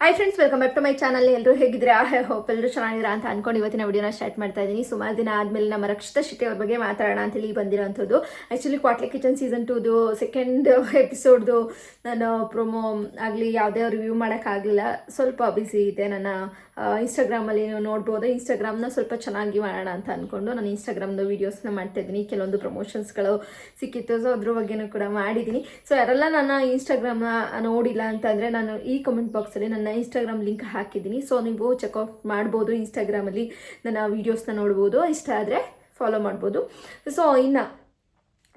Hi friends, welcome back to my channel. ಎಲ್ಲರೂ ಹೇಗಿದ್ದೀರಾ? Hope ಎಲ್ಲರೂ ಚೆನ್ನಾಗಿದ್ದೀರಾ ಅಂತ ಅನ್ಕೊಂಡು ಇವತ್ತಿನ ವಿಡಿಯೋನ ಸ್ಟಾರ್ಟ್ ಮಾಡ್ತಾ ಇದ್ದೀನಿ. ಸುಮಾರು ದಿನ ಆದಮೇಲೆ ನಮ್ಮ ರಕ್ಷಿತಾ ಶೆಟ್ಟಿ ಅವ್ರ ಬಗ್ಗೆ ಮಾತಾಡೋಣ ಅಂತೇಳಿ ಬಂದಿರೋಂಥದ್ದು. ಆ್ಯಕ್ಚುಲಿ ಕ್ವಾಟ್ಲೆ ಕಿಚನ್ ಸೀಸನ್ 2ದು ಸೆಕೆಂಡ್ ಎಪಿಸೋಡ್ದು ನಾನು ಪ್ರೊಮೋ ಆಗಲಿ ಯಾವುದೇ ರಿವ್ಯೂ ಮಾಡೋಕ್ಕಾಗಲಿಲ್ಲ. ಸ್ವಲ್ಪ ಬ್ಯುಸಿ ಇದೆ. ನನ್ನ ಇನ್ಸ್ಟಾಗ್ರಾಮಲ್ಲಿ ನೀವು ನೋಡ್ಬೋದು. ಇನ್ಸ್ಟಾಗ್ರಾಮ್ನ ಸ್ವಲ್ಪ ಚೆನ್ನಾಗಿ ಮಾಡೋಣ ಅಂತ ಅಂದ್ಕೊಂಡು ನಾನು ಇನ್ಸ್ಟಾಗ್ರಾಮ್ದು ವೀಡಿಯೋಸ್ನ ಮಾಡ್ತಾಯಿದ್ದೀನಿ. ಕೆಲವೊಂದು ಪ್ರಮೋಷನ್ಸ್ಗಳು ಸಿಕ್ಕಿತ್ತು, ಸೊ ಅದ್ರ ಬಗ್ಗೆನೂ ಕೂಡ ಮಾಡಿದ್ದೀನಿ. ಸೊ ಯಾರೆಲ್ಲ ನನ್ನ ಇನ್ಸ್ಟಾಗ್ರಾಮ್ನ ನೋಡಿಲ್ಲ ಅಂತಂದರೆ ನಾನು ಈ ಕಮೆಂಟ್ ಬಾಕ್ಸಲ್ಲಿ ನನ್ನ ಇನ್ಸ್ಟಾಗ್ರಾಮ್ ಲಿಂಕ್ ಹಾಕಿದ್ದೀನಿ. ಸೊ ನೀವು ಚೆಕ್ಔಟ್ ಮಾಡ್ಬೋದು. ಇನ್ಸ್ಟಾಗ್ರಾಮಲ್ಲಿ ನನ್ನ ವೀಡಿಯೋಸ್ನ ನೋಡ್ಬೋದು. ಇಷ್ಟ ಆದರೆ ಫಾಲೋ ಮಾಡ್ಬೋದು. ಸೊ ಇನ್ನು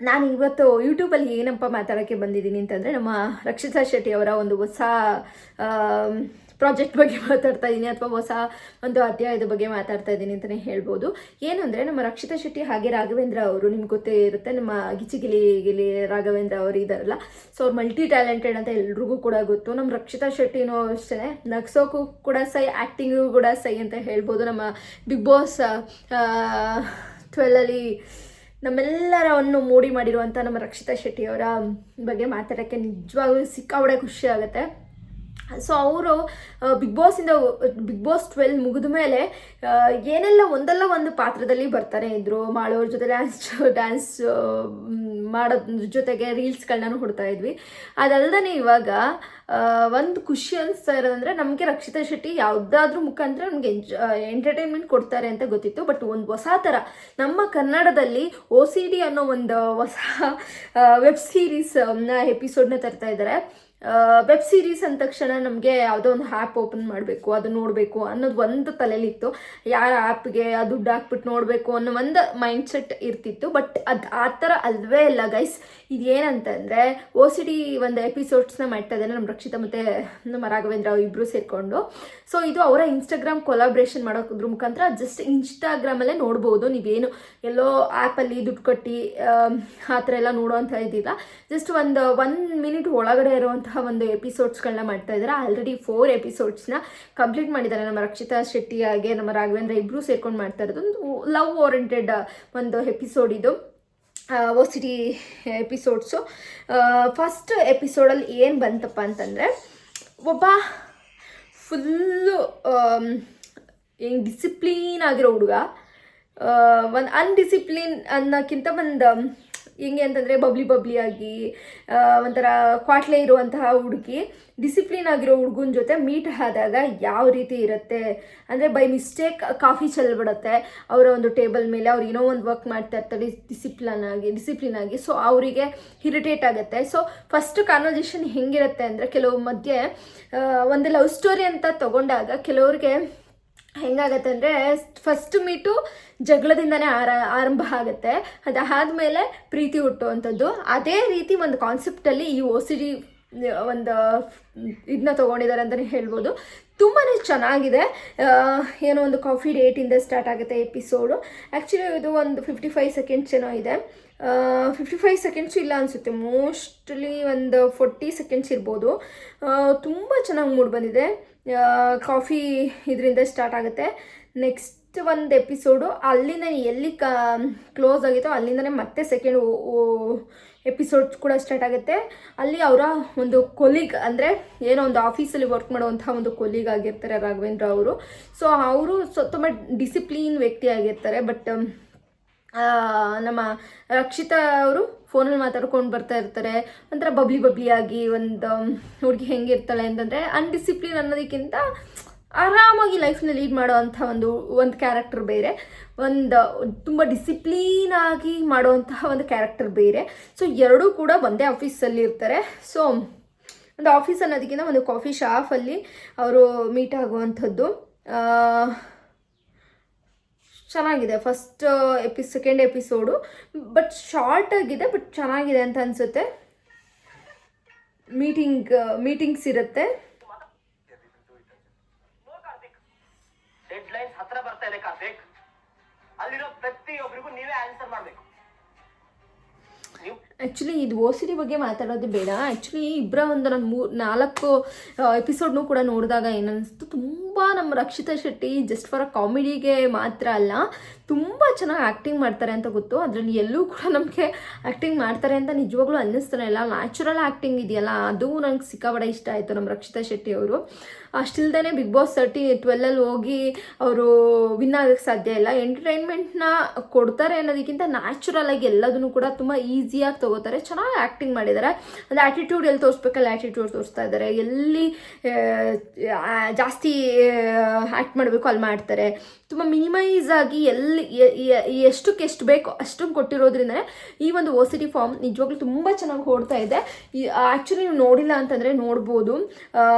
ನಾನು ಇವತ್ತು ಯೂಟ್ಯೂಬಲ್ಲಿ ಏನಪ್ಪ ಮಾತಾಡೋಕ್ಕೆ ಬಂದಿದ್ದೀನಿ ಅಂತಂದರೆ, ನಮ್ಮ ರಕ್ಷಿತಾ ಶೆಟ್ಟಿ ಅವರ ಒಂದು ಹೊಸ ಪ್ರಾಜೆಕ್ಟ್ ಬಗ್ಗೆ ಮಾತಾಡ್ತಾ ಇದ್ದೀನಿ, ಅಥವಾ ಹೊಸ ಒಂದು ಅಧ್ಯಾಯದ ಬಗ್ಗೆ ಮಾತಾಡ್ತಾ ಇದ್ದೀನಿ ಅಂತಲೇ ಹೇಳ್ಬೋದು. ಏನಂದರೆ, ನಮ್ಮ ರಕ್ಷಿತಾ ಶೆಟ್ಟಿ ಹಾಗೆ ರಾಘವೇಂದ್ರ ಅವರು, ನಿಮ್ಗೆ ಗೊತ್ತೇ ಇರುತ್ತೆ, ನಮ್ಮ ಗಿಲಿ ರಾಘವೇಂದ್ರ ಅವರು ಇದ್ದಾರಲ್ಲ. ಸೊ ಅವ್ರು ಮಲ್ಟಿ ಟ್ಯಾಲೆಂಟೆಡ್ ಅಂತ ಎಲ್ರಿಗೂ ಕೂಡ ಗೊತ್ತು. ನಮ್ಮ ರಕ್ಷಿತಾ ಶೆಟ್ಟಿನೂ ಅಷ್ಟೇ, ನಗ್ಸೋಕ್ಕೂ ಕೂಡ ಸೈ, ಆ್ಯಕ್ಟಿಂಗಿಗೂ ಕೂಡ ಸೈ ಅಂತ ಹೇಳ್ಬೋದು. ನಮ್ಮ ಬಿಗ್ ಬಾಸ್ 12ಅಲ್ಲಿ ನಮ್ಮೆಲ್ಲರವನ್ನು ಮೋಡಿ ಮಾಡಿರುವಂಥ ನಮ್ಮ ರಕ್ಷಿತಾ ಶೆಟ್ಟಿಯವರ ಬಗ್ಗೆ ಮಾತಾಡೋಕ್ಕೆ ನಿಜವಾಗ್ಲೂ ಸಿಕ್ಕಾಬಡೆ ಖುಷಿ ಆಗುತ್ತೆ. ಸೊ ಅವರು ಬಿಗ್ ಬಾಸ್ 12 ಮುಗಿದ ಮೇಲೆ ಏನೆಲ್ಲ ಒಂದಲ್ಲ ಒಂದು ಪಾತ್ರದಲ್ಲಿ ಬರ್ತಾನೆ ಇದ್ದರು. ಮಾಡೋರ ಜೊತೆ ಡ್ಯಾನ್ಸ್ ಮಾಡೋದ್ರ ಜೊತೆಗೆ ರೀಲ್ಸ್ಗಳನ್ನ ಹುಡ್ತಾ ಇದ್ವಿ. ಅದಲ್ಲದೆ ಇವಾಗ ಒಂದು ಖುಷಿ ಅನಿಸ್ತಾ ಇರೋದಂದರೆ, ನಮಗೆ ರಕ್ಷಿತಾ ಶೆಟ್ಟಿ ಯಾವುದಾದ್ರೂ ಮುಖಾಂತರ ನಮಗೆ ಎಂಟರ್ಟೈನ್ಮೆಂಟ್ ಕೊಡ್ತಾರೆ ಅಂತ ಗೊತ್ತಿತ್ತು. ಬಟ್ ಒಂದು ಹೊಸ ಥರ ನಮ್ಮ ಕನ್ನಡದಲ್ಲಿ OCD ಅನ್ನೋ ಒಂದು ಹೊಸ ವೆಬ್ ಸೀರೀಸ್ ಎಪಿಸೋಡ್ನ ತರ್ತಾ ಇದ್ದಾರೆ. ವೆಬ್ ಸೀರೀಸ್ ಅಂದ ತಕ್ಷಣ ನಮಗೆ ಯಾವುದೋ ಒಂದು ಆ್ಯಪ್ ಓಪನ್ ಮಾಡಬೇಕು, ಅದು ನೋಡಬೇಕು ಅನ್ನೋದು ಒಂದು ತಲೆಯಲ್ಲಿತ್ತು. ಯಾರ ಆ್ಯಪ್ಗೆ ದುಡ್ಡು ಹಾಕ್ಬಿಟ್ಟು ನೋಡಬೇಕು ಅನ್ನೋ ಒಂದು ಮೈಂಡ್ ಸೆಟ್ ಇರ್ತಿತ್ತು. ಬಟ್ ಅದು ಆ ಥರ ಅಲ್ವೇ ಇಲ್ಲ ಗೈಸ್. ಇದೇನಂತಂದರೆ, OCD ಒಂದು ಎಪಿಸೋಡ್ಸ್ನ ಮಾಡ್ತಾ ಇದ್ದಾರೆ ನಮ್ಮ ರಕ್ಷಿತಾ ಮತ್ತು ನಮ್ಮ ರಾಘವೇಂದ್ರ ಇಬ್ಬರು ಸೇರಿಕೊಂಡು. ಸೊ ಇದು ಅವರ ಇನ್ಸ್ಟಾಗ್ರಾಮ್ ಕೊಲಾಬ್ರೇಷನ್ ಮಾಡೋದ್ರ ಮುಖಾಂತರ ಜಸ್ಟ್ ಇನ್ಸ್ಟಾಗ್ರಾಮಲ್ಲೇ ನೋಡ್ಬೋದು. ನೀವೇನು ಎಲ್ಲೋ ಆ್ಯಪಲ್ಲಿ ದುಡ್ಡು ಕಟ್ಟಿ ಆ ಥರ ಎಲ್ಲ ನೋಡೋವಂಥ ಇದ್ದಿಲ್ಲ. ಜಸ್ಟ್ ಒಂದು 1 ಮಿನಿಟ್ ಒಳಗಡೆ ಇರುವಂತಹ ಒಂದು ಎಪಿಸೋಡ್ಸ್ಗಳನ್ನ ಮಾಡ್ತಾ ಇದ್ದಾರೆ. ಆಲ್ರೆಡಿ 4 ಎಪಿಸೋಡ್ಸ್ನ ಕಂಪ್ಲೀಟ್ ಮಾಡಿದ್ದಾರೆ ನಮ್ಮ ರಕ್ಷಿತಾ ಶೆಟ್ಟಿ ಹಾಗೆ ನಮ್ಮ ರಾಘವೇಂದ್ರ ಇಬ್ಬರು ಸೇರ್ಕೊಂಡು ಮಾಡ್ತಾ ಇರೋದು. ಒಂದು ಲವ್ ಓರಿಯೆಂಟೆಡ್ ಒಂದು ಎಪಿಸೋಡ್ ಇದು, OCD ಎಪಿಸೋಡ್ಸು. ಫಸ್ಟ್ ಎಪಿಸೋಡಲ್ಲಿ ಏನು ಬಂತಪ್ಪ ಅಂತಂದರೆ, ಒಬ್ಬ ಫುಲ್ಲು ಹೆಂಗೆ ಡಿಸಿಪ್ಲೀನ್ ಆಗಿರೋ ಹುಡುಗ, ಒಂದು ಅನ್ಡಿಸಿಪ್ಲಿನ್ ಅನ್ನೋಕ್ಕಿಂತ ಒಂದು ಹೆಂಗೆ ಅಂತಂದರೆ ಬಬ್ಲಿ ಆಗಿ ಒಂಥರ ಕ್ವಾಟ್ಲೆ ಇರುವಂತಹ ಹುಡುಗಿ ಡಿಸಿಪ್ಲಿನ್ ಆಗಿರೋ ಹುಡುಗನ ಜೊತೆ ಮೀಟ್ ಆದಾಗ ಯಾವ ರೀತಿ ಇರುತ್ತೆ ಅಂದರೆ, ಬೈ ಮಿಸ್ಟೇಕ್ ಕಾಫಿ ಚೆಲ್ಬಿಡುತ್ತೆ ಅವರ ಒಂದು ಟೇಬಲ್ ಮೇಲೆ. ಅವ್ರು ಏನೋ ಒಂದು ವರ್ಕ್ ಮಾಡ್ತಾ ಇರ್ತಾರೆ ಡಿಸಿಪ್ಲಿನ್ ಆಗಿ. ಸೊ ಅವರಿಗೆ ಇರಿಟೇಟ್ ಆಗುತ್ತೆ. ಸೊ ಫಸ್ಟ್ ಕಾನ್ವರ್ಸೇಷನ್ ಹೆಂಗಿರುತ್ತೆ ಅಂದರೆ, ಕೆಲವು ಮಧ್ಯೆ ಒಂದು ಲವ್ ಸ್ಟೋರಿ ಅಂತ ತಗೊಂಡಾಗ ಕೆಲವ್ರಿಗೆ ಹೆಂಗಾಗತ್ತೆ ಅಂದರೆ, ಫಸ್ಟ್ ಮೀಟು ಜಗಳದಿಂದನೇ ಆರಂಭ ಆಗುತ್ತೆ, ಅದಾದಮೇಲೆ ಪ್ರೀತಿ ಹುಟ್ಟುವಂಥದ್ದು. ಅದೇ ರೀತಿ ಒಂದು ಕಾನ್ಸೆಪ್ಟಲ್ಲಿ ಈ OCD ಒಂದು ಇದನ್ನ ತೊಗೊಂಡಿದ್ದಾರೆ ಅಂತಲೇ ಹೇಳ್ಬೋದು. ತುಂಬಾ ಚೆನ್ನಾಗಿದೆ. ಏನೋ ಒಂದು ಕಾಫಿ ಡೇಟಿಂದ ಸ್ಟಾರ್ಟ್ ಆಗುತ್ತೆ ಎಪಿಸೋಡು. ಆ್ಯಕ್ಚುಲಿ ಇದು ಒಂದು 55 ಸೆಕೆಂಡ್ಸ್ ಏನೋ ಇದೆ. 55 ಸೆಕೆಂಡ್ಸು ಇಲ್ಲ ಅನಿಸುತ್ತೆ, ಮೋಸ್ಟ್ಲಿ ಒಂದು 40 ಸೆಕೆಂಡ್ಸ್ ಇರ್ಬೋದು. ತುಂಬ ಚೆನ್ನಾಗಿ ಮೂಡ್ ಬಂದಿದೆ. ಕಾಫಿ ಇದರಿಂದ ಸ್ಟಾರ್ಟ್ ಆಗುತ್ತೆ. ನೆಕ್ಸ್ಟ್ ಒಂದು ಎಪಿಸೋಡು ಅಲ್ಲಿಂದ ಎಲ್ಲಿ ಕ್ಲೋಸ್ ಆಗಿತ್ತೋ ಅಲ್ಲಿಂದನೇ ಮತ್ತೆ ಸೆಕೆಂಡ್ ಎಪಿಸೋಡ್ಸ್ ಕೂಡ ಸ್ಟಾರ್ಟ್ ಆಗುತ್ತೆ. ಅಲ್ಲಿ ಅವರ ಒಂದು ಕೊಲೀಗ್, ಅಂದರೆ ಏನೋ ಒಂದು ಆಫೀಸಲ್ಲಿ ವರ್ಕ್ ಮಾಡುವಂಥ ಒಂದು ಕೊಲೀಗ್ ಆಗಿರ್ತಾರೆ ರಾಘವೇಂದ್ರ ಅವರು. ಸೊ ಅವರು ತುಂಬ ಡಿಸಿಪ್ಲೀನ್ ವ್ಯಕ್ತಿ ಆಗಿರ್ತಾರೆ. ಬಟ್ ನಮ್ಮ ರಕ್ಷಿತಾ ಅವರು ಫೋನಲ್ಲಿ ಮಾತಾಡ್ಕೊಂಡು ಬರ್ತಾ ಇರ್ತಾರೆ. ಒಂಥರ ಬಬ್ಲಿಯಾಗಿ ಒಂದು ಹುಡುಗಿ ಹೆಂಗಿರ್ತಾಳೆ ಅಂತಂದರೆ, ಅನ್ಡಿಸಿಪ್ಲಿನ್ ಅನ್ನೋದಕ್ಕಿಂತ ಆರಾಮಾಗಿ ಲೈಫ್ನ ಲೀಡ್ ಮಾಡೋ ಅಂಥ ಒಂದು ಕ್ಯಾರೆಕ್ಟರ್ ಬೇರೆ, ಒಂದು ತುಂಬ ಡಿಸಿಪ್ಲೀನಾಗಿ ಮಾಡುವಂತಹ ಒಂದು ಕ್ಯಾರೆಕ್ಟರ್ ಬೇರೆ. ಸೊ ಎರಡೂ ಕೂಡ ಒಂದೇ ಆಫೀಸಲ್ಲಿ ಇರ್ತಾರೆ. ಸೊ ಒಂದು ಆಫೀಸ್ ಅನ್ನೋದಕ್ಕಿಂತ ಒಂದು ಕಾಫಿ ಶಾಪಲ್ಲಿ ಅವರು ಮೀಟ್ ಆಗುವಂಥದ್ದು. ಚೆನ್ನಾಗಿದೆ first second episode. But short ಆಗಿದೆ, ಬಟ್ ಚೆನ್ನಾಗಿದೆ ಅಂತ ಅನಿಸುತ್ತೆ. ಮೀಟಿಂಗ್ಸ್ ಇರುತ್ತೆ. ಡೆಡ್ಲೈನ್ಸ್ ಹತ್ರ ಬರ್ತಾ ಇದೆ ಕಾರ್ತಿಕ್. ಅಲ್ಲಿರೋ ಪ್ರತಿಯೊಬ್ಬರಿಗೂ ನೀವೇ ಆನ್ಸರ್ ಮಾಡಬೇಕು. ಆ್ಯಕ್ಚುಲಿ ಇದು ಓ ಸಿ ಡಿ ಬಗ್ಗೆ ಮಾತಾಡೋದು ಬೇಡ. ಆ್ಯಕ್ಚುಲಿ ಇಬ್ಬರ ಒಂದು ನಾನು 4 ಎಪಿಸೋಡ್ನೂ ಕೂಡ ನೋಡಿದಾಗ ಏನನ್ನಿಸ್ತು, ತುಂಬ ನಮ್ಮ Rakshitha Shetty just for a ಕಾಮಿಡಿಗೆ ಮಾತ್ರ ಅಲ್ಲ, ತುಂಬ ಚೆನ್ನಾಗಿ ಆ್ಯಕ್ಟಿಂಗ್ ಮಾಡ್ತಾರೆ ಅಂತ ಗೊತ್ತು. ಅದರಲ್ಲಿ ಎಲ್ಲೂ ಕೂಡ ನಮಗೆ ಆ್ಯಕ್ಟಿಂಗ್ ಮಾಡ್ತಾರೆ ಅಂತ ನಿಜವಾಗ್ಲೂ ಅನ್ನಿಸ್ತಾನೆ ಇಲ್ಲ. ನ್ಯಾಚುರಲ್ ಆ್ಯಕ್ಟಿಂಗ್ ಇದೆಯಲ್ಲ, ಅದು ನಂಗೆ ಸಿಕ್ಕಾಬಡೆ ಇಷ್ಟ ಆಯಿತು ನಮ್ಮ ರಕ್ಷಿತಾ ಶೆಟ್ಟಿ ಅವರು. ಅಷ್ಟಿಲ್ದೇ ಬಿಗ್ ಬಾಸ್ 12 ಹೋಗಿ ಅವರು ವಿನ್ ಆಗೋಕ್ಕೆ ಸಾಧ್ಯ ಇಲ್ಲ. ಎಂಟರ್ಟೈನ್ಮೆಂಟ್ನ ಕೊಡ್ತಾರೆ ಅನ್ನೋದಕ್ಕಿಂತ ನ್ಯಾಚುರಲ್ ಆಗಿ ಎಲ್ಲದನ್ನು ಕೂಡ ತುಂಬ ಈಸಿಯಾಗಿ ತಗೋತಾರೆ. ಚೆನ್ನಾಗಿ ಆ್ಯಕ್ಟಿಂಗ್ ಮಾಡಿದ್ದಾರೆ. ಅದು ಆ್ಯಟಿಟ್ಯೂಡ್ ಎಲ್ಲಿ ತೋರಿಸ್ಬೇಕಲ್ಲ ಆ್ಯಟಿಟ್ಯೂಡ್ ತೋರಿಸ್ತಾ ಇದ್ದಾರೆ, ಎಲ್ಲಿ ಜಾಸ್ತಿ ಆ್ಯಕ್ಟ್ ಮಾಡಬೇಕು ಅಲ್ಲಿ ಮಾಡ್ತಾರೆ. ತುಂಬ ಮಿನಿಮೈಸ್ ಆಗಿ ಎಷ್ಟಕ್ಕೆ ಎಷ್ಟು ಬೇಕೋ ಅಷ್ಟನ್ನು ಕೊಟ್ಟಿರೋದ್ರಿಂದನೇ ಈ ಒಂದು ಓ ಸಿ ಡಿ ಫಾರ್ಮ್ ನಿಜವಾಗ್ಲೂ ತುಂಬ ಚೆನ್ನಾಗಿ ಓಡ್ತಾ ಇದೆ. ಆ್ಯಕ್ಚುಲಿ ನೀವು ನೋಡಿಲ್ಲ ಅಂತಂದರೆ ನೋಡ್ಬೋದು.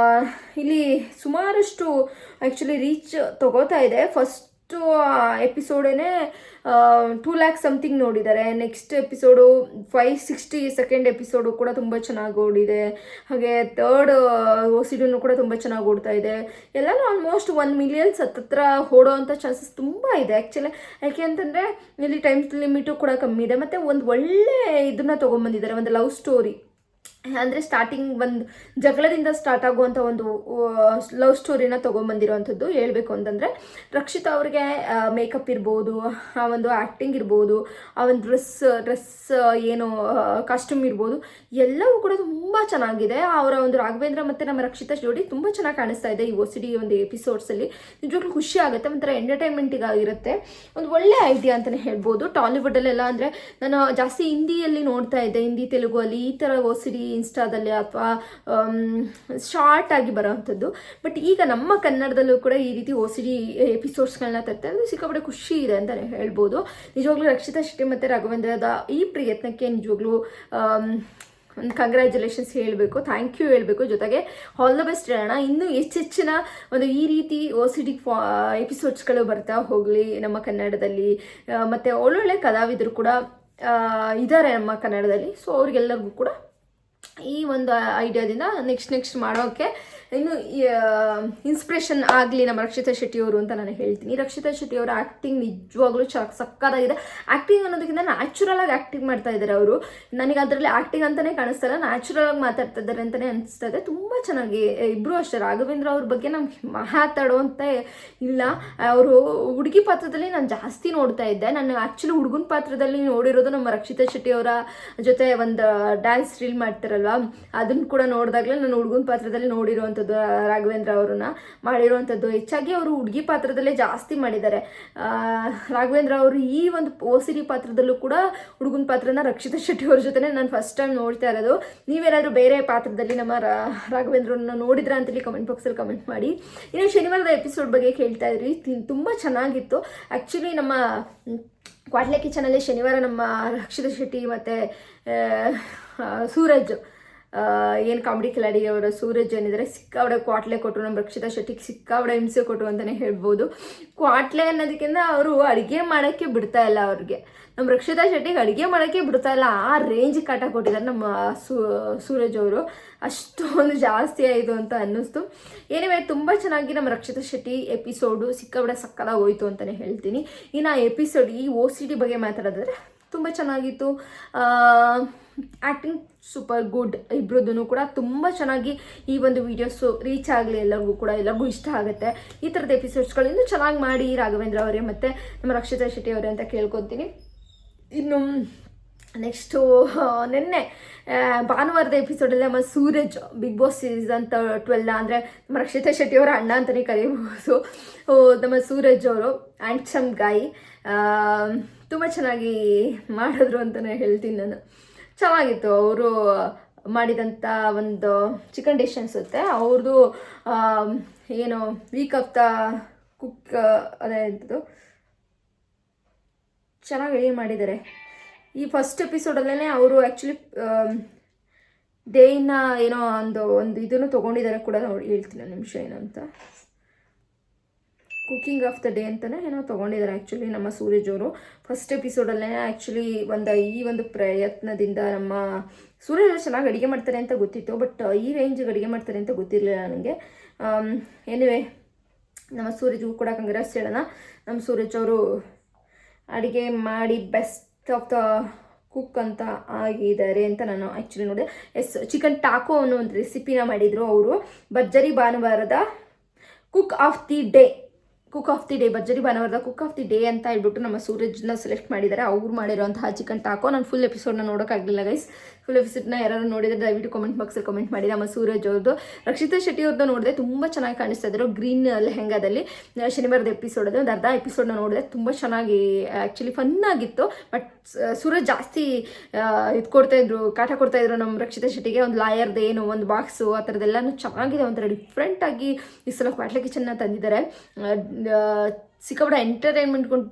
ಇಲ್ಲಿ ಸುಮಾರಷ್ಟು ಆ್ಯಕ್ಚುಲಿ ರೀಚ್ ತಗೋತಾ ಇದೆ. ಫಸ್ಟು ಎಪಿಸೋಡೇ 2 ಲ್ಯಾಕ್ ಸಮಥಿಂಗ್ ನೋಡಿದ್ದಾರೆ. ನೆಕ್ಸ್ಟ್ ಎಪಿಸೋಡು 560, ಸೆಕೆಂಡ್ ಎಪಿಸೋಡು ಕೂಡ ತುಂಬ ಚೆನ್ನಾಗಿ ಓಡಿದೆ. ಹಾಗೆ ಥರ್ಡ್ ಓ ಸಿ ಡಿನೂ ಕೂಡ ತುಂಬ ಚೆನ್ನಾಗಿ ಓಡ್ತಾ ಇದೆ. ಎಲ್ಲನೂ ಆಲ್ಮೋಸ್ಟ್ 1 ಮಿಲಿಯನ್ ಹತ್ತಿರ ಓಡೋ ಅಂಥ ಚಾನ್ಸಸ್ ತುಂಬ ಇದೆ ಆ್ಯಕ್ಚುಲಿ. ಯಾಕೆ ಅಂತಂದರೆ ಇಲ್ಲಿ ಟೈಮ್ ಲಿಮಿಟು ಕೂಡ ಕಮ್ಮಿ ಇದೆ. ಮತ್ತು ಒಂದು ಒಳ್ಳೆ ಇದನ್ನು ತೊಗೊಂಬಂದಿದ್ದಾರೆ, ಒಂದು ಲವ್ ಸ್ಟೋರಿ. ಅಂದರೆ ಸ್ಟಾರ್ಟಿಂಗ್ ಒಂದು ಜಗಳದಿಂದ ಸ್ಟಾರ್ಟ್ ಆಗುವಂಥ ಒಂದು ಲವ್ ಸ್ಟೋರಿನ ತೊಗೊಂಬಂದಿರೋವಂಥದ್ದು. ಹೇಳಬೇಕು ಅಂತಂದರೆ ರಕ್ಷಿತಾ ಅವ್ರಿಗೆ ಮೇಕಪ್ ಇರ್ಬೋದು, ಆ ಒಂದು ಆ್ಯಕ್ಟಿಂಗ್ ಇರ್ಬೋದು, ಆ ಒಂದು ಡ್ರೆಸ್ ಏನು ಕಾಸ್ಟ್ಯೂಮ್ ಇರ್ಬೋದು, ಎಲ್ಲವೂ ಕೂಡ ತುಂಬ ಚೆನ್ನಾಗಿದೆ. ಅವರ ಒಂದು ರಾಘವೇಂದ್ರ ಮತ್ತು ನಮ್ಮ ರಕ್ಷಿತಾ ಜೋಡಿ ತುಂಬ ಚೆನ್ನಾಗಿ ಕಾಣಿಸ್ತಾ ಇದೆ ಈ ಓ ಸಿ ಡಿ ಒಂದು ಎಪಿಸೋಡ್ಸಲ್ಲಿ. ನಿಜವಾಗ್ಲೂ ಖುಷಿ ಆಗುತ್ತೆ, ಒಂಥರ ಎಂಟರ್ಟೈನ್ಮೆಂಟಿಗಾಗಿರುತ್ತೆ. ಒಂದು ಒಳ್ಳೆ ಐಡಿಯಾ ಅಂತಲೇ ಹೇಳ್ಬೋದು. ಟಾಲಿವುಡಲ್ಲೆಲ್ಲ ಅಂದರೆ ನಾನು ಜಾಸ್ತಿ ಹಿಂದಿಯಲ್ಲಿ ನೋಡ್ತಾ ಇದ್ದೆ, ಹಿಂದಿ ತೆಲುಗು ಅಲ್ಲಿ ಈ ಥರ ಓ ಸಿ ಡಿ ಇನ್ಸ್ಟಾದಲ್ಲಿ ಅಥವಾ ಶಾರ್ಟ್ ಆಗಿ ಬರೋವಂಥದ್ದು. ಬಟ್ ಈಗ ನಮ್ಮ ಕನ್ನಡದಲ್ಲೂ ಕೂಡ ಈ ರೀತಿ ಓ ಸಿ ಡಿ ಎಪಿಸೋಡ್ಸ್ಗಳನ್ನ ತರ್ತಾರೆ, ಅಂದರೆ ಸಿಕ್ಕಾಪಟ್ಟೆ ಖುಷಿ ಇದೆ ಅಂತಲೇ ಹೇಳ್ಬೋದು. ನಿಜವಾಗ್ಲೂ ರಕ್ಷಿತಾ ಶೆಟ್ಟಿ ಮತ್ತು ರಾಘವೇಂದ್ರದ ಈ ಪ್ರಯತ್ನಕ್ಕೆ ನಿಜವಾಗ್ಲೂ ಒಂದು ಕಂಗ್ರ್ಯಾಚುಲೇಷನ್ಸ್ ಹೇಳಬೇಕು, ಥ್ಯಾಂಕ್ ಯು ಹೇಳಬೇಕು. ಜೊತೆಗೆ ಆಲ್ ದ ಬೆಸ್ಟ್ ಹೇಳೋಣ. ಇನ್ನೂ ಹೆಚ್ಚಿನ ಒಂದು ಈ ರೀತಿ ಓ ಸಿ ಡಿ ಎಪಿಸೋಡ್ಸ್ಗಳು ಬರ್ತಾ ಹೋಗಲಿ ನಮ್ಮ ಕನ್ನಡದಲ್ಲಿ. ಮತ್ತು ಒಳ್ಳೊಳ್ಳೆ ಕಲಾವಿದರು ಕೂಡ ಇದ್ದಾರೆ ನಮ್ಮ ಕನ್ನಡದಲ್ಲಿ. ಸೊ ಅವ್ರಿಗೆಲ್ಲರಿಗೂ ಕೂಡ ಈ ಒಂದು ಐಡಿಯಾದಿಂದ ನೆಕ್ಸ್ಟ್ ಮಾಡೋಕ್ಕೆ ಇನ್ನು ಇನ್ಸ್ಪಿರೇಷನ್ ಆಗಲಿ ನಮ್ಮ ರಕ್ಷಿತಾ ಶೆಟ್ಟಿಯವರು ಅಂತ ನಾನು ಹೇಳ್ತೀನಿ. ರಕ್ಷಿತಾ ಶೆಟ್ಟಿಯವರ ಆ್ಯಕ್ಟಿಂಗ್ ನಿಜವಾಗ್ಲೂ ಸಕ್ಕತ್ತಾಗಿದೆ. ಆ್ಯಕ್ಟಿಂಗ್ ಅನ್ನೋದಕ್ಕಿಂತ ನ್ಯಾಚುರಲ್ ಆಗಿ ಆ್ಯಕ್ಟಿಂಗ್ ಮಾಡ್ತಾ ಇದ್ದಾರೆ ಅವರು. ನನಗೆ ಅದರಲ್ಲಿ ಆ್ಯಕ್ಟಿಂಗ್ ಅಂತಲೇ ಕಾಣಿಸ್ತಾ ಇಲ್ಲ, ನ್ಯಾಚುರಲ್ ಆಗಿ ಮಾತಾಡ್ತಾ ಇದ್ದಾರೆ ಅಂತಲೇ ಅನಿಸ್ತಾ ಇದೆ. ತುಂಬ ಚೆನ್ನಾಗಿ ಇಬ್ಬರು ಅಷ್ಟೇ. ರಾಘವೇಂದ್ರ ಅವ್ರ ಬಗ್ಗೆ ನಮ್ಗೆ ಮಾತಾಡುವಂತ ಇಲ್ಲ. ಅವರು ಹುಡುಗಿ ಪಾತ್ರದಲ್ಲಿ ನಾನು ಜಾಸ್ತಿ ನೋಡ್ತಾ ಇದ್ದೆ. ನಾನು ಆ್ಯಕ್ಚುಲಿ ಹುಡುಗನ ಪಾತ್ರದಲ್ಲಿ ನೋಡಿರೋದು ನಮ್ಮ ರಕ್ಷಿತಾ ಶೆಟ್ಟಿಯವರ ಜೊತೆ ಒಂದು ಡ್ಯಾನ್ಸ್ ರೀಲ್ ಮಾಡ್ತಾರಲ್ವ, ಅದನ್ನು ಕೂಡ ನೋಡಿದಾಗಲೇ ನಾನು ಹುಡುಗನ ಪಾತ್ರದಲ್ಲಿ ನೋಡಿರುವಂಥದ್ದು ರಾಘವೇಂದ್ರ ಅವ್ರನ್ನ ಮಾಡಿರುವಂಥದ್ದು. ಹೆಚ್ಚಾಗಿ ಅವರು ಹುಡುಗಿ ಪಾತ್ರದಲ್ಲೇ ಜಾಸ್ತಿ ಮಾಡಿದ್ದಾರೆ. ರಾಘವೇಂದ್ರ ಅವರು ಈ ಒಂದು ಓ ಸಿ ಡಿ ಪಾತ್ರದಲ್ಲೂ ಕೂಡ ಹುಡುಗನ ಪಾತ್ರನ ರಕ್ಷಿತಾ ಶೆಟ್ಟಿ ಅವ್ರ ಜೊತೆ ನಾನು ಫಸ್ಟ್ ಟೈಮ್ ನೋಡ್ತಾ ಇರೋದು. ನೀವೇನಾದರೂ ಬೇರೆ ಪಾತ್ರದಲ್ಲಿ ನಮ್ಮ ರಾಘವೇಂದ್ರನ್ನ ನೋಡಿದ್ರ ಅಂತೇಳಿ ಕಮೆಂಟ್ ಬಾಕ್ಸಲ್ಲಿ ಕಮೆಂಟ್ ಮಾಡಿ. ಇನ್ನು ಶನಿವಾರದ ಎಪಿಸೋಡ್ ಬಗ್ಗೆ ಕೇಳ್ತಾ ಇದ್ರಿ, ತುಂಬ ಚೆನ್ನಾಗಿತ್ತು. ಆ್ಯಕ್ಚುಲಿ ನಮ್ಮ ಕ್ವಾಟ್ಲೆ ಕಿಚನಲ್ಲಿ ಶನಿವಾರ ನಮ್ಮ ರಕ್ಷಿತಾ ಶೆಟ್ಟಿ ಮತ್ತು ಸೂರಜ್ ಏನು ಕಾಮಿಡಿ ಕಿಲಾಡಿ ಅವರ ಸೂರಜ್ ಏನಿದ್ದಾರೆ ಸಿಕ್ಕಾವಡೆ ಕ್ವಾಟ್ಲೆ ಕೊಟ್ಟರು. ನಮ್ಮ ರಕ್ಷಿತಾ ಶೆಟ್ಟಿಗೆ ಸಿಕ್ಕಾವಡೆ ಹಿಂಸೆ ಕೊಟ್ಟರು ಅಂತಲೇ ಹೇಳ್ಬೋದು. ಕ್ವಾಟ್ಲೆ ಅನ್ನೋದಕ್ಕಿಂತ ಅವರು ಅಡುಗೆ ಮಾಡೋಕ್ಕೆ ಬಿಡ್ತಾ ಇಲ್ಲ. ಅವ್ರಿಗೆ ನಮ್ಮ ರಕ್ಷಿತಾ ಶೆಟ್ಟಿಗೆ ಅಡುಗೆ ಮಾಡೋಕ್ಕೆ ಬಿಡ್ತಾ ಇಲ್ಲ, ಆ ರೇಂಜ್ ಕಾಟ ಕೊಟ್ಟಿದ್ದಾರೆ ನಮ್ಮ ಸೂರಜ್ ಅವರು. ಅಷ್ಟೊಂದು ಜಾಸ್ತಿ ಆಯಿತು ಅಂತ ಅನ್ನಿಸ್ತು. ಏನಿವೆ ತುಂಬ ಚೆನ್ನಾಗಿ ನಮ್ಮ ರಕ್ಷಿತಾ ಶೆಟ್ಟಿ ಎಪಿಸೋಡು ಸಿಕ್ಕಾಬಡೆ ಸಕ್ಕಲಾಗಿ ಹೋಯಿತು ಅಂತಲೇ ಹೇಳ್ತೀನಿ. ಇನ್ನು ಆ ಎಪಿಸೋಡ್ ಈ ಓ ಸಿ ಡಿ ಬಗ್ಗೆ ಮಾತಾಡೋದಾದ್ರೆ ತುಂಬ ಚೆನ್ನಾಗಿತ್ತು. Acting super good. ಇಬ್ಬರದ್ದು ಕೂಡ ತುಂಬ ಚೆನ್ನಾಗಿ ಈ ಒಂದು ವೀಡಿಯೋಸು ರೀಚ್ ಆಗಲಿ, ಎಲ್ಲರಿಗೂ ಇಷ್ಟ ಆಗುತ್ತೆ. ಈ ಥರದ ಎಪಿಸೋಡ್ಸ್ಗಳು ಇನ್ನೂ ಚೆನ್ನಾಗಿ ಮಾಡಿ ರಾಘವೇಂದ್ರ ಅವರೇ ಮತ್ತು ನಮ್ಮ ರಕ್ಷಿತಾ ಶೆಟ್ಟಿ ಅವರೇ ಅಂತ ಕೇಳ್ಕೊತೀನಿ. ಇನ್ನು ನೆಕ್ಸ್ಟು ನಿನ್ನೆ ಭಾನುವಾರದ ಎಪಿಸೋಡಲ್ಲಿ ನಮ್ಮ ಸೂರಜ್ ಬಿಗ್ ಬಾಸ್ ಸೀಸನ್ 12 ಅಂದರೆ ನಮ್ಮ ರಕ್ಷಿತಾ ಶೆಟ್ಟಿಯವರ ಅಣ್ಣ ಅಂತಲೇ ಕರೀಬಹುದು. ನಮ್ಮ ಸೂರಜ್ ಅವರು ಹ್ಯಾಂಡ್ಸಮ್ ಗಾಯ್ ತುಂಬ ಚೆನ್ನಾಗಿ ಮಾಡಿದ್ರು ಅಂತಲೇ ಹೇಳ್ತೀನಿ ನಾನು. ಚೆನ್ನಾಗಿತ್ತು ಅವರು ಮಾಡಿದಂಥ ಒಂದು ಚಿಕನ್ ಡಿಶ್ ಅನಿಸುತ್ತೆ. ಅವ್ರದ್ದು ಏನು ವೀಕ್ ಆಫ್ ದ ಕುಕ್ ಅದೇ ಅಂಥದ್ದು ಚೆನ್ನಾಗಿ ಅಡುಗೆ ಮಾಡಿದ್ದಾರೆ. ಈ ಫಸ್ಟ್ ಎಪಿಸೋಡಲ್ಲೇ ಅವರು ಆ್ಯಕ್ಚುಲಿ ಡೇನ ಏನೋ ಒಂದು ಇದನ್ನು ತೊಗೊಂಡಿದ್ದಾರೆ ಕೂಡ ಹೇಳ್ತೀನಿ ಒಂದು ನಿಮಿಷ ಏನಂತ. ಕುಕಿಂಗ್ ಆಫ್ ದ ಡೇ ಅಂತಲೇ ಏನೋ ತೊಗೊಂಡಿದ್ದಾರೆ ಆ್ಯಕ್ಚುಲಿ ನಮ್ಮ ಸೂರಜ್ ಅವರು. ಫಸ್ಟ್ ಎಪಿಸೋಡಲ್ಲೇ ಆ್ಯಕ್ಚುಲಿ ಈ ಒಂದು ಪ್ರಯತ್ನದಿಂದ ನಮ್ಮ ಸೂರಜ್ ಚೆನ್ನಾಗಿ ಅಡುಗೆ ಮಾಡ್ತಾರೆ ಅಂತ ಗೊತ್ತಿತ್ತು, ಬಟ್ ಈ ರೇಂಜಿಗೆ ಅಡುಗೆ ಮಾಡ್ತಾರೆ ಅಂತ ಗೊತ್ತಿರಲಿಲ್ಲ ನನಗೆ. ಎನಿವೆ ನಮ್ಮ ಸೂರಜ್ಗೂ ಕೂಡ ಕಂಗ್ರಾಟ್ಸ್ ಹೇಳೋಣ. ನಮ್ಮ ಸೂರಜ್ ಅವರು ಅಡುಗೆ ಮಾಡಿ ಬೆಸ್ಟ್ ಆಫ್ ದ ಕುಕ್ ಅಂತ ಆಗಿದ್ದಾರೆ ಅಂತ ನಾನು ಆ್ಯಕ್ಚುಲಿ ನೋಡಿದೆ. ಚಿಕನ್ ಟಾಕೋ ಅನ್ನೋ ಒಂದು ರೆಸಿಪಿನ ಮಾಡಿದರು ಅವರು. ಭರ್ಜರಿ ಭಾನುವಾರದ ಕುಕ್ ಆಫ್ ದಿ ಡೇ ಭರ್ಜರಿ ಭಾನುವಾರದ ಕುಕ್ ಆಫ್ ದಿ ಡೇ ಅಂತ ಹೇಳ್ಬಿಟ್ಟು ನಮ್ಮ ಸೂರಜ್ನ ಸೆಲೆಕ್ಟ್ ಮಾಡಿದ್ದಾರೆ. ಅವ್ರು ಮಾಡಿರೋಂತಹ ಚಿಕನ್ ಟಾಕೋ. ನಾನು ಫುಲ್ ಎಪಿಸೋಡ್ನ ನೋಡೋಕ್ಕಾಗಲಿಲ್ಲ ಗೈಸ್. ಫುಲ್ ಎಪಿಸೋಡ್ನ ಯಾರು ನೋಡಿದರೆ ದಯವಿಟ್ಟು ಕಾಮೆಂಟ್ ಬಾಕ್ಸಲ್ಲಿ ಕಮೆಂಟ್ ಮಾಡಿ. ನಮ್ಮ ಸೂರಜ್ ಅವ್ರದ್ದು, ರಕ್ಷಿತಾ ಶೆಟ್ಟಿ ಅವ್ರದ್ದು ನೋಡಿದೆ, ತುಂಬ ಚೆನ್ನಾಗಿ ಕಾಣಿಸ್ತಾ ಇದ್ರು ಗ್ರೀನ್ ಲೆಹೆಂಗಾದಲ್ಲಿ. ಶನಿವಾರದ ಎಪಿಸೋಡ್ ಅದು, ಒಂದು ಅರ್ಧ ಎಪಿಸೋಡ್ನ ನೋಡಿದೆ, ತುಂಬ ಚೆನ್ನಾಗಿ ಆ್ಯಕ್ಚುಲಿ ಫನ್ ಆಗಿತ್ತು. ಬಟ್ ಸೂರಜ್ ಜಾಸ್ತಿ ಕಾಟ ಕೊಡ್ತಾಯಿದ್ರು ನಮ್ಮ ರಕ್ಷಿತಾ ಶೆಟ್ಟಿಗೆ. ಒಂದು ಲಾಯರ್ದು ಏನು ಒಂದು ಬಾಕ್ಸು ಆ ಥರದ್ದೆಲ್ಲನೂ ಚೆನ್ನಾಗಿದೆ, ಒಂಥರ ಡಿಫ್ರೆಂಟಾಗಿ ಈ ಸಲ ಕ್ವಾಟ್ಲೆ ಕಿಚನ್ನ ತಂದಿದ್ದಾರೆ. ಸಿಕ್ಕಾಪಟ್ಟೆ ಎಂಟರ್ಟೈನ್ಮೆಂಟ್ ಕೊಟ್ಟು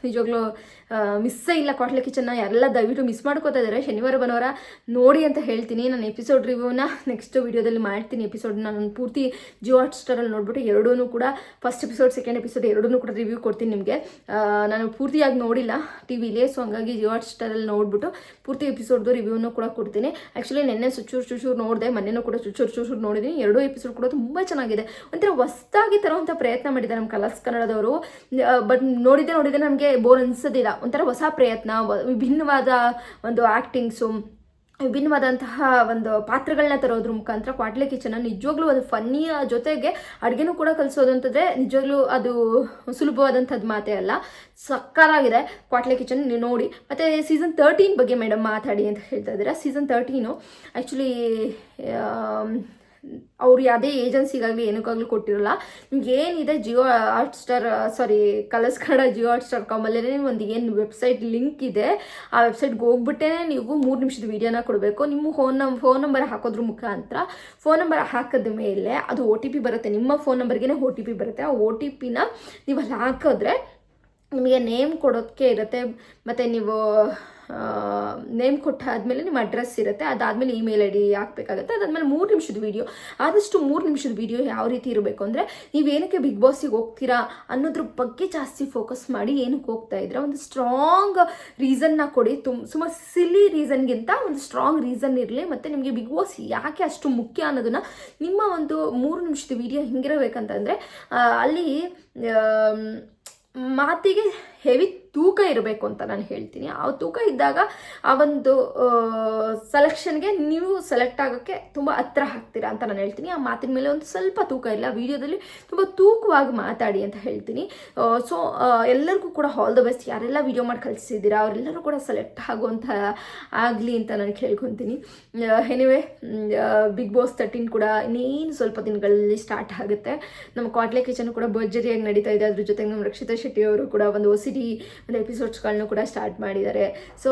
ನಿಜವಾಗ್ಲೂ ಮಿಸ್ಸೇ ಇಲ್ಲ ಕ್ವಾಟ್ಲೆ ಕಿಚನ್ನ. ಎಲ್ಲ ದಯವಿಟ್ಟು ಮಿಸ್ ಮಾಡ್ಕೋತಾ ಇದ್ದಾರೆ. ಶನಿವಾರ ಭಾನುವಾರ ನೋಡಿ ಅಂತ ಹೇಳ್ತೀನಿ. ನಾನು ಎಪಿಸೋಡ್ ರಿವ್ಯೂನ ನೆಕ್ಸ್ಟ್ ವೀಡಿಯೋದಲ್ಲಿ ಮಾಡ್ತೀನಿ. ಎಪಿಸೋಡ್ನ ನಾನು ಪೂರ್ತಿ ಜಿಯೋ ಹಾಟ್ಸ್ಟಾರಲ್ಲಿ ನೋಡ್ಬಿಟ್ಟು ಎರಡೂ ಕೂಡ ಫಸ್ಟ್ ಎಪಿಸೋಡ್ ಸೆಕೆಂಡ್ ಎಪಿಸೋಡ್ ಎರಡೂ ಕೂಡ ರಿವ್ಯೂ ಕೊಡ್ತೀನಿ ನಿಮಗೆ. ನಾನು ಪೂರ್ತಿಯಾಗಿ ನೋಡಿಲ್ಲ ಟಿ ವಿಲಿ, ಸೊ ಹಂಗಾಗಿ ಜಿಯೋ ಹಾಟ್ಸ್ಟಾರಲ್ಲಿ ನೋಡ್ಬಿಟ್ಟು ಪೂರ್ತಿ ಎಪಿಸೋಡ್ದು ರಿವ್ಯೂನು ಕೂಡ ಕೊಡ್ತೀನಿ. ಆ್ಯಕ್ಚುಲಿ ನೆನ್ನೆ ಚೂರು ನೋಡಿದೆ, ಮೊನ್ನೆನೂ ಕೂಡ ಚೂರು ನೋಡಿದ್ದೀನಿ. ಎರಡೂ ಎಪಿಸೋಡ್ ಕೂಡ ತುಂಬ ಚೆನ್ನಾಗಿದೆ. ಒಂಥರ ಹೊಸದಾಗಿ ತರುವಂಥ ಪ್ರಯತ್ನ ಮಾಡಿದ್ದಾರೆ ನಮ್ಮ ಕಲರ್ಸ್ ಕನ್ನಡದವರು. ಬಟ್ ನೋಡಿದ್ದೆ ನಮಗೆ ಬೋರ್ ಅನಿಸೋದಿಲ್ಲ. ಒಂಥರ ಹೊಸ ಪ್ರಯತ್ನ, ವಿಭಿನ್ನವಾದ ಒಂದು ಆ್ಯಕ್ಟಿಂಗ್ಸು, ವಿಭಿನ್ನವಾದಂತಹ ಒಂದು ಪಾತ್ರಗಳನ್ನ ತರೋದ್ರ ಮುಖಾಂತರ ಕ್ವಾಟ್ಲೆ ಕಿಚನ್ನ ನಿಜವಾಗ್ಲೂ ಅದು ಫನ್ನಿಯ ಜೊತೆಗೆ ಅಡುಗೆನೂ ಕೂಡ ಕಲಿಸೋದು ಅಂತಂದರೆ ನಿಜವಾಗ್ಲೂ ಅದು ಸುಲಭವಾದಂಥದ್ದು ಮಾತೇ ಅಲ್ಲ. ಸಕ್ಕತ್ತಾಗಿದೆ ಕ್ವಾಟ್ಲೆ ಕಿಚನ್, ನೀವು ನೋಡಿ. ಮತ್ತು ಸೀಸನ್ 13 ಬಗ್ಗೆ ಮೇಡಮ್ ಮಾತಾಡಿ ಅಂತ ಹೇಳ್ತಾ ಇದ್ದೀರಾ. ಸೀಸನ್ 13 ಆ್ಯಕ್ಚುಲಿ ಅವ್ರು ಯಾವುದೇ ಏಜೆನ್ಸಿಗಾಗಲಿ ಏನಕ್ಕಾಗಲಿ ಕೊಟ್ಟಿರಲ್ಲ. ನಿಮ್ಗೆ ಏನಿದೆ Jio Hotstar Colors Kannada Jio Hotstar ಕಾಮಲ್ಲೇ ಒಂದು ಏನು ವೆಬ್ಸೈಟ್ ಲಿಂಕ್ ಇದೆ, ಆ ವೆಬ್ಸೈಟ್ಗೆ ಹೋಗ್ಬಿಟ್ಟೇ ನೀವು 3 ನಿಮಿಷದ ವೀಡಿಯೋನ ಕೊಡಬೇಕು. ನಿಮ್ಮ ಫೋನ್ ನಂಬರ್ ಹಾಕೋದ್ರ ಮುಖಾಂತರ ಫೋನ್ ನಂಬರ್ ಹಾಕಿದ ಮೇಲೆ ಅದು OTP ಬರುತ್ತೆ. ನಿಮ್ಮ ಫೋನ್ ನಂಬರ್ಗೆ OTP ಬರುತ್ತೆ. ಆ OTPನ ನೀವು ಅಲ್ಲಿ ಹಾಕಿದ್ರೆ ನಿಮಗೆ ನೇಮ್ ಕೊಡೋದಕ್ಕೆ ಇರುತ್ತೆ. ಮತ್ತು ನೀವು ನೇಮ್ ಕೊಟ್ಟಾದಮೇಲೆ ನಿಮ್ಮ ಅಡ್ರೆಸ್ ಇರುತ್ತೆ. ಅದಾದಮೇಲೆ ಇಮೇಲ್ ID ಹಾಕಬೇಕಾಗುತ್ತೆ. ಅದಾದಮೇಲೆ 3 ನಿಮಿಷದ ವೀಡಿಯೋ. ಆದಷ್ಟು 3 ನಿಮಿಷದ ವೀಡಿಯೋ ಯಾವ ರೀತಿ ಇರಬೇಕು ಅಂದರೆ, ನೀವೇನಕ್ಕೆ ಬಿಗ್ ಬಾಸಿಗೆ ಹೋಗ್ತೀರಾ ಅನ್ನೋದ್ರ ಬಗ್ಗೆ ಜಾಸ್ತಿ ಫೋಕಸ್ ಮಾಡಿ. ಏನಕ್ಕೆ ಹೋಗ್ತಾ ಇದ್ದೀರಾ ಒಂದು ಸ್ಟ್ರಾಂಗ್ ರೀಸನ್ನ ಕೊಡಿ. ಸುಮಾರು ಸಿಲಿ ರೀಸನ್ಗಿಂತ ಒಂದು ಸ್ಟ್ರಾಂಗ್ ರೀಸನ್ ಇರಲಿ. ಮತ್ತು ನಿಮಗೆ ಬಿಗ್ ಬಾಸ್ ಯಾಕೆ ಅಷ್ಟು ಮುಖ್ಯ ಅನ್ನೋದನ್ನು ನಿಮ್ಮ ಒಂದು 3 ನಿಮಿಷದ ವೀಡಿಯೋ ಹಿಂಗಿರಬೇಕಂತಂದರೆ, ಅಲ್ಲಿ ಮಾತಿಗೆ ಹೆವಿ ತೂಕ ಇರಬೇಕು ಅಂತ ನಾನು ಹೇಳ್ತೀನಿ. ಆ ತೂಕ ಇದ್ದಾಗ ಆ ಒಂದು ಸೆಲೆಕ್ಷನ್ಗೆ ನೀವು ಸೆಲೆಕ್ಟ್ ಆಗೋಕ್ಕೆ ತುಂಬ ಹತ್ರ ಆಗ್ತೀರಾ ಅಂತ ನಾನು ಹೇಳ್ತೀನಿ. ಆ ಮಾತಿನ ಮೇಲೆ ಒಂದು ಸ್ವಲ್ಪ ತೂಕ ಇಲ್ಲ, ವಿಡಿಯೋದಲ್ಲಿ ತುಂಬ ತೂಕವಾಗಿ ಮಾತಾಡಿ ಅಂತ ಹೇಳ್ತೀನಿ. ಸೊ ಎಲ್ಲರಿಗೂ ಕೂಡ ಆಲ್ ದ ಬೆಸ್ಟ್. ಯಾರೆಲ್ಲ ವಿಡಿಯೋ ಮಾಡಿ ಕಳಿಸಿದ್ದೀರಾ ಅವರೆಲ್ಲರೂ ಕೂಡ ಸೆಲೆಕ್ಟ್ ಆಗುವಂಥ ಆಗಲಿ ಅಂತ ನಾನು ಕೇಳ್ಕೊತೀನಿ. ಎನಿವೆ, ಬಿಗ್ ಬಾಸ್ 13 ಕೂಡ ಇನ್ನೇನು ಸ್ವಲ್ಪ ದಿನಗಳಲ್ಲಿ ಸ್ಟಾರ್ಟ್ ಆಗುತ್ತೆ. ನಮ್ಮ ಕ್ವಾಟ್ಲೆ ಕಿಚನ್ ಕೂಡ ಭರ್ಜರಿಯಾಗಿ ನಡೀತಾ ಇದೆ. ಅದ್ರ ಜೊತೆಗೆ ನಮ್ಮ ರಕ್ಷಿತಾ ಶೆಟ್ಟಿ ಅವರು ಕೂಡ ಒಂದು OCD ಒಂದು ಎಪಿಸೋಡ್ಸ್ಗಳನ್ನೂ ಕೂಡ ಸ್ಟಾರ್ಟ್ ಮಾಡಿದ್ದಾರೆ. ಸೊ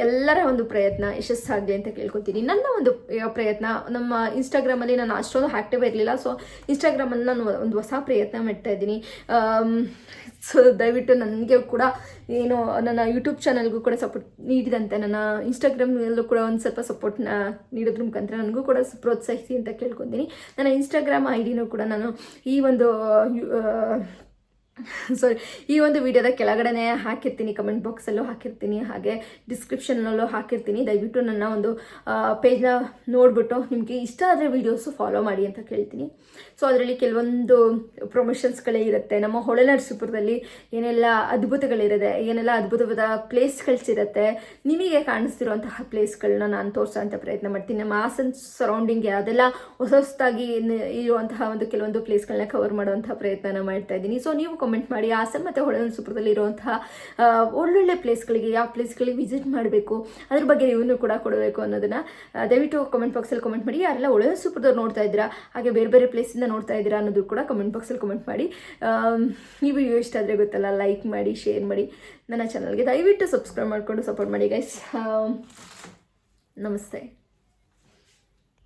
ಎಲ್ಲರ ಒಂದು ಪ್ರಯತ್ನ ಯಶಸ್ಸಾಗಲಿ ಅಂತ ಕೇಳ್ಕೊತೀನಿ. ನನ್ನ ಒಂದು ಪ್ರಯತ್ನ, ನಮ್ಮ ಇನ್ಸ್ಟಾಗ್ರಾಮಲ್ಲಿ ನಾನು ಅಷ್ಟೊಂದು ಆ್ಯಕ್ಟಿವ್ ಇರಲಿಲ್ಲ. ಸೊ ಇನ್ಸ್ಟಾಗ್ರಾಮಲ್ಲಿ ನಾನು ಒಂದು ಹೊಸ ಪ್ರಯತ್ನ ಮಾಡ್ತಾ ಇದ್ದೀನಿ. ಸೊ ದಯವಿಟ್ಟು ನನಗೆ ಕೂಡ ಏನು ನನ್ನ ಯೂಟ್ಯೂಬ್ ಚಾನಲ್ಗೂ ಕೂಡ ಸಪೋರ್ಟ್ ನೀಡಿದಂತೆ, ನನ್ನ ಇನ್ಸ್ಟಾಗ್ರಾಮ್ನಲ್ಲೂ ಕೂಡ ಒಂದು ಸ್ವಲ್ಪ ಸಪೋರ್ಟ್ನ ನೀಡೋದ್ರ ಮುಖಾಂತರ ನನಗೂ ಕೂಡ ಪ್ರೋತ್ಸಾಹಿಸಿ ಅಂತ ಕೇಳ್ಕೊತೀನಿ. ನನ್ನ ಇನ್ಸ್ಟಾಗ್ರಾಮ್ ID ಕೂಡ ನಾನು ಈ ಒಂದು ವಿಡಿಯೋದ ಕೆಳಗಡೆ ಹಾಕಿರ್ತೀನಿ, ಕಮೆಂಟ್ ಬಾಕ್ಸಲ್ಲೂ ಹಾಕಿರ್ತೀನಿ, ಹಾಗೆ ಡಿಸ್ಕ್ರಿಪ್ಷನ್ನಲ್ಲೂ ಹಾಕಿರ್ತೀನಿ. ದಯವಿಟ್ಟು ನನ್ನ ಒಂದು ಪೇಜ್ನ ನೋಡಿಬಿಟ್ಟು ನಿಮಗೆ ಇಷ್ಟ ಆದರೆ ವೀಡಿಯೋಸು ಫಾಲೋ ಮಾಡಿ ಅಂತ ಕೇಳ್ತೀನಿ. ಸೊ ಅದರಲ್ಲಿ ಕೆಲವೊಂದು ಪ್ರಮೋಷನ್ಸ್ಗಳೇ ಇರುತ್ತೆ. ನಮ್ಮ ಹೊಳೆನರಸೀಪುರದಲ್ಲಿ ಏನೆಲ್ಲ ಅದ್ಭುತಗಳಿರುತ್ತೆ, ಏನೆಲ್ಲ ಅದ್ಭುತವಾದ ಪ್ಲೇಸ್ಗಳಿರುತ್ತೆ, ನಿಮಗೆ ಕಾಣಿಸ್ತಿರುವಂತಹ ಪ್ಲೇಸ್ಗಳನ್ನ ನಾನು ತೋರಿಸೋಂಥ ಪ್ರಯತ್ನ ಮಾಡ್ತೀನಿ. ನಮ್ಮ ಹಾಸನ್ ಸರೌಂಡಿಂಗ್ ಅದೆಲ್ಲ ಹೊಸದಾಗಿ ಇರುವಂತಹ ಒಂದು ಕೆಲವೊಂದು ಪ್ಲೇಸ್ಗಳನ್ನ ಕವರ್ ಮಾಡುವಂಥ ಪ್ರಯತ್ನ ಮಾಡ್ತಾ ಇದ್ದೀನಿ. ಸೊ ನೀವು ಕಮೆಂಟ್ ಮಾಡಿ ಹಾಸನ್ ಮತ್ತು ಹೊಳೆನರಸೀಪುರದಲ್ಲಿ ಇರುವಂತಹ ಒಳ್ಳೊಳ್ಳೆ ಪ್ಲೇಸ್ಗಳಿಗೆ, ಯಾವ ಪ್ಲೇಸ್ಗಳಿಗೆ ವಿಸಿಟ್ ಮಾಡಬೇಕು ಅದ್ರ ಬಗ್ಗೆ ರಿವ್ಯೂನು ಕೂಡ ಕೊಡಬೇಕು ಅನ್ನೋದನ್ನು ದಯವಿಟ್ಟು ಕಮೆಂಟ್ ಬಾಕ್ಸಲ್ಲಿ ಕಮೆಂಟ್ ಮಾಡಿ. ಯಾರೆಲ್ಲ ಹೊಳೆನರಸೀಪುರದವ್ರು ನೋಡ್ತಾ ಇದ್ದೀರಾ, ಹಾಗೆ ಬೇರೆ ಬೇರೆ ಪ್ಲೇಸಿಂದ ನೋಡ್ತಾ ಇದ್ದೀರಾ ಅನ್ನೋದು ಕೂಡ ಕಮೆಂಟ್ ಬಾಕ್ಸಲ್ಲಿ ಕಮೆಂಟ್ ಮಾಡಿ. ಈ ವಿಡಿಯೋ ಇಷ್ಟ ಆದರೆ ಗೊತ್ತಲ್ಲ, ಲೈಕ್ ಮಾಡಿ, ಶೇರ್ ಮಾಡಿ. ನನ್ನ ಚಾನಲ್ಗೆ ದಯವಿಟ್ಟು ಸಬ್ಸ್ಕ್ರೈಬ್ ಮಾಡಿಕೊಂಡು ಸಪೋರ್ಟ್ ಮಾಡಿ ಗೈಸ್. ನಮಸ್ತೆ.